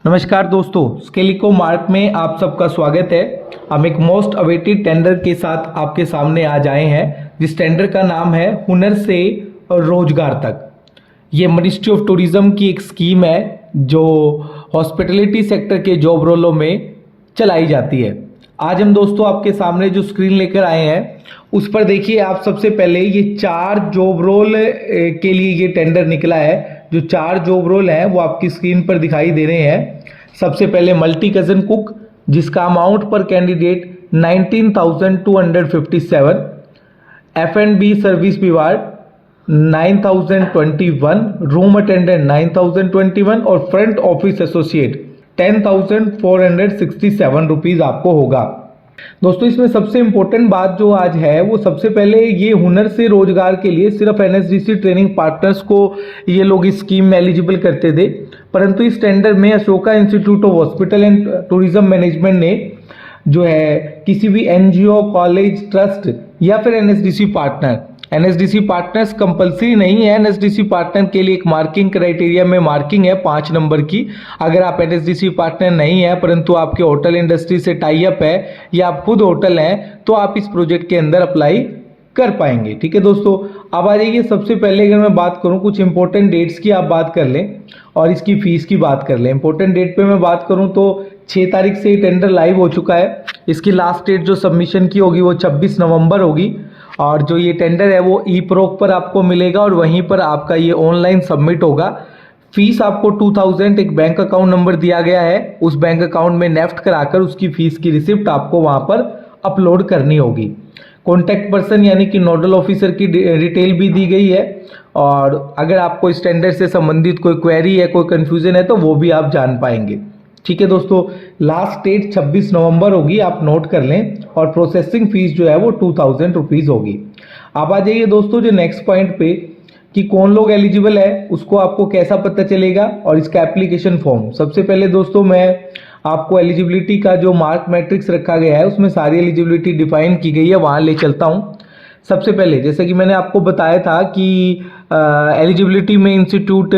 नमस्कार दोस्तों, स्केलिको मार्क में आप सबका स्वागत है। हम एक मोस्ट अवेटेड टेंडर के साथ आपके सामने आज आए हैं, जिस टेंडर का नाम है हुनर से रोजगार तक। ये मिनिस्ट्री ऑफ टूरिज्म की एक स्कीम है जो हॉस्पिटैलिटी सेक्टर के जॉब रोलों में चलाई जाती है। आज हम दोस्तों आपके सामने जो स्क्रीन लेकर आए हैं उस पर देखिए, आप सबसे पहले ये 4 जॉब रोल के लिए ये टेंडर निकला है। जो 4 जॉब रोल हैं वो आपकी स्क्रीन पर दिखाई दे रहे हैं। सबसे पहले मल्टी कजन कुक, जिसका अमाउंट पर कैंडिडेट 19,257, F&B सर्विस विवार्ड 9,021, रूम अटेंडेंट 9,021 और फ्रंट ऑफिस एसोसिएट 10,467 रुपीज आपको होगा। दोस्तों, इसमें सबसे इंपॉर्टेंट बात जो आज है वो सबसे पहले ये हुनर से रोजगार के लिए सिर्फ NSDC ट्रेनिंग पार्टनर्स को ये लोग इस स्कीम में एलिजिबल करते थे, परंतु इस टेंडर में Ashoka institute of hospital and tourism management ने जो है किसी भी NGO, कॉलेज, ट्रस्ट या फिर NSDC पार्टनर्स कंपलसरी नहीं है। NSDC पार्टनर के लिए एक मार्किंग क्राइटेरिया में मार्किंग है 5 नंबर की। अगर आप NSDC पार्टनर नहीं है परंतु आपके होटल इंडस्ट्री से टाई अप है या आप खुद होटल हैं तो आप इस प्रोजेक्ट के अंदर अप्लाई कर पाएंगे। ठीक है दोस्तों, अब आ जाइए। सबसे पहले अगर मैं बात करूं कुछ इंपॉर्टेंट डेट्स की, आप बात कर लें और इसकी फीस की बात कर लें। इंपॉर्टेंट डेट पे मैं बात करूं तो 6 तारीख से ये टेंडर लाइव हो चुका है। इसकी लास्ट डेट जो सबमिशन की होगी वो 26 नवंबर होगी और जो ये टेंडर है वो ई-प्रोक पर आपको मिलेगा और वहीं पर आपका ये ऑनलाइन सबमिट होगा। फीस आपको 2000 एक बैंक अकाउंट नंबर दिया गया है, उस बैंक अकाउंट में नेफ्ट कराकर उसकी फीस की रिसिप्ट आपको वहां पर अपलोड करनी होगी। कॉन्टैक्ट पर्सन यानी कि नोडल ऑफिसर की डिटेल भी दी गई है और अगर आपको इस टेंडर से संबंधित कोई क्वेरी है, कोई कंफ्यूजन है तो वो भी आप जान पाएंगे। ठीक है दोस्तों, लास्ट डेट 26 नवंबर होगी, आप नोट कर लें और प्रोसेसिंग फीस जो है वो 2000 रुपीज़ होगी। अब आ जाइए दोस्तों जो नेक्स्ट पॉइंट पे कि कौन लोग एलिजिबल है, उसको आपको कैसा पता चलेगा और इसका एप्लीकेशन फॉर्म। सबसे पहले दोस्तों मैं आपको एलिजिबिलिटी का जो मार्क मैट्रिक्स रखा गया है उसमें सारी एलिजिबिलिटी डिफाइन की गई है, वहाँ ले चलता हूँ। सबसे पहले जैसे कि मैंने आपको बताया था कि एलिजिबिलिटी में इंस्टीट्यूट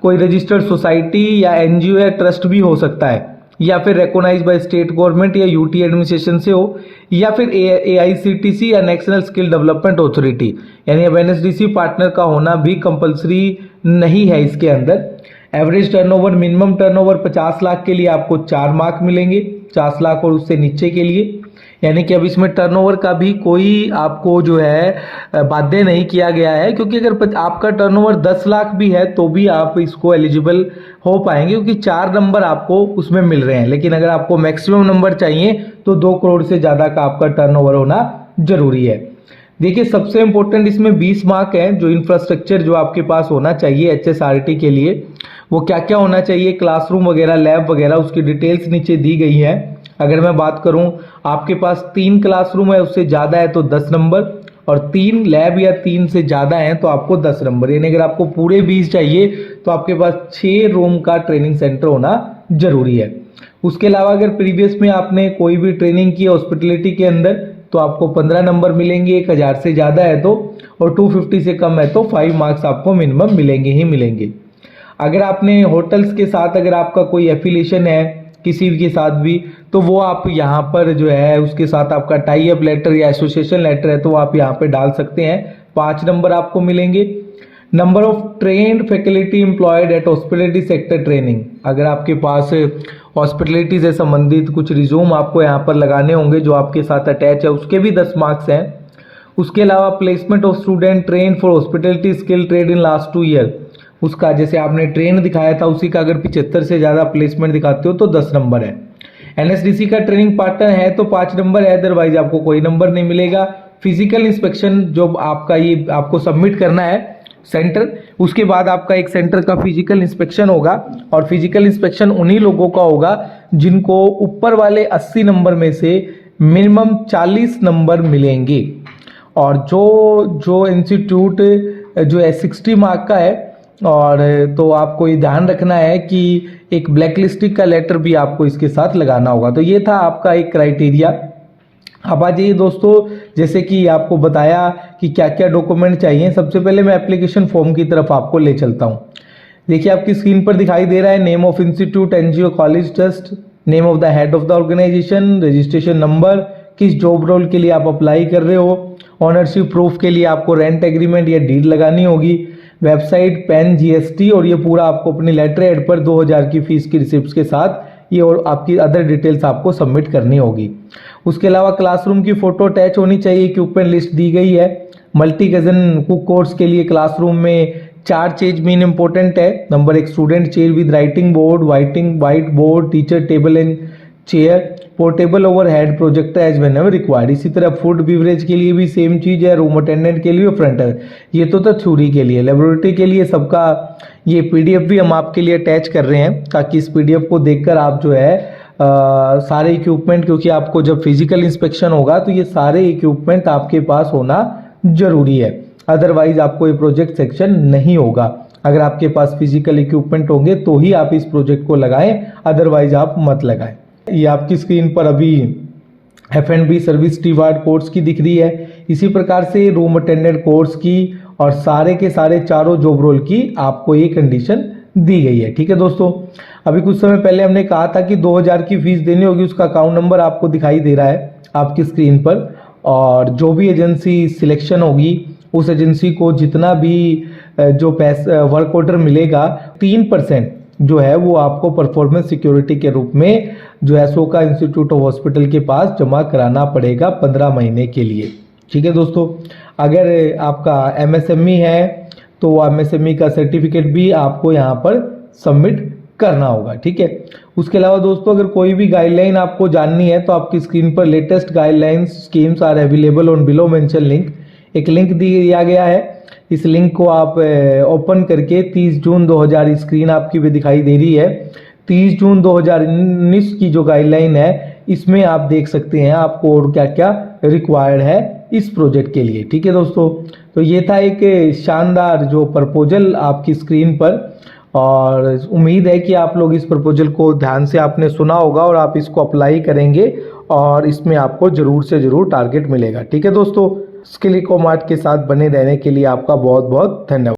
कोई रजिस्टर्ड सोसाइटी या NGO या ट्रस्ट भी हो सकता है, या फिर रिकॉग्नाइज बाय स्टेट गवर्नमेंट या UT एडमिनिस्ट्रेशन से हो, या फिर AICTC या नेशनल स्किल डेवलपमेंट अथॉरिटी। यानी अब NSDC पार्टनर का होना भी कंपलसरी नहीं है इसके अंदर। Average turnover, minimum turnover 50 lakh के लिए आपको 4 मार्क मिलेंगे, 50 लाख और उससे नीचे के लिए। यानी कि अब इसमें टर्नओवर का भी कोई आपको जो है बाध्य नहीं किया गया है, क्योंकि अगर आपका टर्नओवर 10 लाख भी है तो भी आप इसको एलिजिबल हो पाएंगे, क्योंकि 4 नंबर आपको उसमें मिल रहे हैं। लेकिन अगर आपको मैक्सिमम नंबर चाहिए तो 2 करोड़ से ज़्यादा का आपका टर्नओवर होना जरूरी है। देखिए, सबसे इंपॉर्टेंट इसमें 20 मार्क है। जो इंफ्रास्ट्रक्चर जो आपके पास होना चाहिए HSRT के लिए, वो क्या क्या होना चाहिए, क्लासरूम वगैरह, लैब वगैरह, उसकी डिटेल्स नीचे दी गई है। अगर मैं बात करूं, आपके पास 3 क्लासरूम है उससे ज़्यादा है तो 10 नंबर, और 3 लैब या 3 से ज़्यादा है तो आपको 10 नंबर। यानी अगर आपको पूरे 20 चाहिए तो आपके पास 6 रूम का ट्रेनिंग सेंटर होना जरूरी है। उसके अलावा अगर प्रीवियस में आपने कोई भी ट्रेनिंग की हॉस्पिटलिटी के अंदर तो आपको 15 नंबर मिलेंगे, 1000 से ज़्यादा है तो, और 250 से कम है तो 5 मार्क्स आपको मिनिमम मिलेंगे ही मिलेंगे। अगर आपने होटल्स के साथ अगर आपका कोई एफिलिएशन है किसी के साथ भी, तो वो आप यहाँ पर जो है उसके साथ आपका टाई अप लेटर या एसोसिएशन लेटर है तो आप यहाँ पे डाल सकते हैं, 5 नंबर आपको मिलेंगे। Number of trained faculty employed at hospitality sector training, अगर आपके पास हॉस्पिटलिटी से संबंधित कुछ रिज्यूम आपको यहाँ पर लगाने होंगे जो आपके साथ अटैच है, उसके भी 10 मार्क्स हैं। उसके अलावा placement of student train for hospitality skill trade in last 2 year, उसका जैसे आपने ट्रेन दिखाया था उसी का अगर 75 से ज़्यादा प्लेसमेंट दिखाते हो तो 10 नंबर है। NSDC का ट्रेनिंग पार्टनर है तो 5 नंबर है, अदरवाइज आपको कोई नंबर नहीं मिलेगा। फिजिकल इंस्पेक्शन जो आपका ये आपको सबमिट करना है सेंटर, उसके बाद आपका एक सेंटर का फिजिकल इंस्पेक्शन होगा और फिजिकल इंस्पेक्शन उन्हीं लोगों का होगा जिनको ऊपर वाले 80 नंबर में से मिनिमम 40 नंबर मिलेंगे। और जो इंस्टीट्यूट जो है 60 मार्क का है, और तो आपको ये ध्यान रखना है कि एक ब्लैक लिस्टिंग का लेटर भी आपको इसके साथ लगाना होगा। तो ये था आपका एक क्राइटेरिया। अब आ जाइए दोस्तों, जैसे कि आपको बताया कि क्या क्या डॉक्यूमेंट चाहिए, सबसे पहले मैं एप्लीकेशन फॉर्म की तरफ आपको ले चलता हूँ। देखिए आपकी स्क्रीन पर दिखाई दे रहा है name of institute, NGO, college, trust, name of the head of the organisation, registration number, किस जॉब रोल के लिए आप अप्लाई कर रहे हो, ऑनरशिप प्रूफ के लिए आपको रेंट एग्रीमेंट या डीड लगानी होगी, वेबसाइट, पैन, जीएसटी, और ये पूरा आपको अपनी लेटर हेड पर 2000 की फीस की रिसिप्ट के साथ ये और आपकी अदर डिटेल्स आपको सबमिट करनी होगी। उसके अलावा क्लासरूम की फोटो अटैच होनी चाहिए, इक्विपमेंट लिस्ट दी गई है। मल्टी कजन कुक कोर्स के लिए क्लासरूम में 4 चीज मेन इंपॉर्टेंट है। Number 1 student chair with writing board, white board, teacher table and chair, portable overhead projector as whenever required. इसी तरह फूड बिवरेज के लिए भी सेम चीज है, रूम अटेंडेंट के लिए फ्रंटर। ये तो था थ्योरी के लिए। लेबोरेटरी के लिए सबका ये पीडीएफ भी हम आपके लिए अटैच कर रहे हैं, ताकि इस पीडीएफ को देखकर आप जो है सारे इक्विपमेंट, क्योंकि आपको जब फिजिकल इंस्पेक्शन होगा तो ये सारे इक्विपमेंट आपके पास होना जरूरी है, अदरवाइज आपको ये प्रोजेक्ट सेक्शन नहीं होगा। अगर आपके पास फिजिकल इक्विपमेंट होंगे तो ही आप इस प्रोजेक्ट को लगाएं, अदरवाइज आप मत लगाएं। ये आपकी स्क्रीन पर अभी F&B सर्विस स्टीवार्ड कोर्स की दिख रही है। इसी प्रकार से रूम अटेंडेंट कोर्स की और सारे के सारे चारों जॉब रोल की आपको ये कंडीशन दी गई है। ठीक है दोस्तों, अभी कुछ समय पहले हमने कहा था कि 2000 की फीस देनी होगी, उसका अकाउंट नंबर आपको दिखाई दे रहा है आपकी स्क्रीन पर। और जो भी एजेंसी सिलेक्शन होगी उस एजेंसी को जितना भी जो पैसा वर्क ऑर्डर मिलेगा 3% जो है वो आपको परफॉर्मेंस सिक्योरिटी के रूप में जो है अशोका इंस्टीट्यूट ऑफ हॉस्पिटल के पास जमा कराना पड़ेगा 15 महीने के लिए। ठीक है दोस्तों, अगर आपका एमएसएमई है तो एमएसएमई का सर्टिफिकेट भी आपको यहाँ पर सबमिट करना होगा। ठीक है, उसके अलावा दोस्तों अगर कोई भी गाइडलाइन आपको जाननी है तो आपकी स्क्रीन पर latest guidelines schemes are available on below mention link. एक लिंक दिया गया है, इस लिंक को आप ओपन करके 30 जून 2000 स्क्रीन आपकी भी दिखाई दे रही है। 30 जून 2019 की जो गाइडलाइन है इसमें आप देख सकते हैं आपको और क्या क्या रिक्वायर्ड है इस प्रोजेक्ट के लिए। ठीक है दोस्तों, तो ये था एक शानदार जो प्रपोजल आपकी स्क्रीन पर, और उम्मीद है कि आप लोग इस प्रपोजल को ध्यान से आपने सुना होगा और आप इसको अप्लाई करेंगे और इसमें आपको जरूर से जरूर टारगेट मिलेगा। ठीक है दोस्तों, स्किल इकोमार्ट के साथ बने रहने के लिए आपका बहुत बहुत धन्यवाद।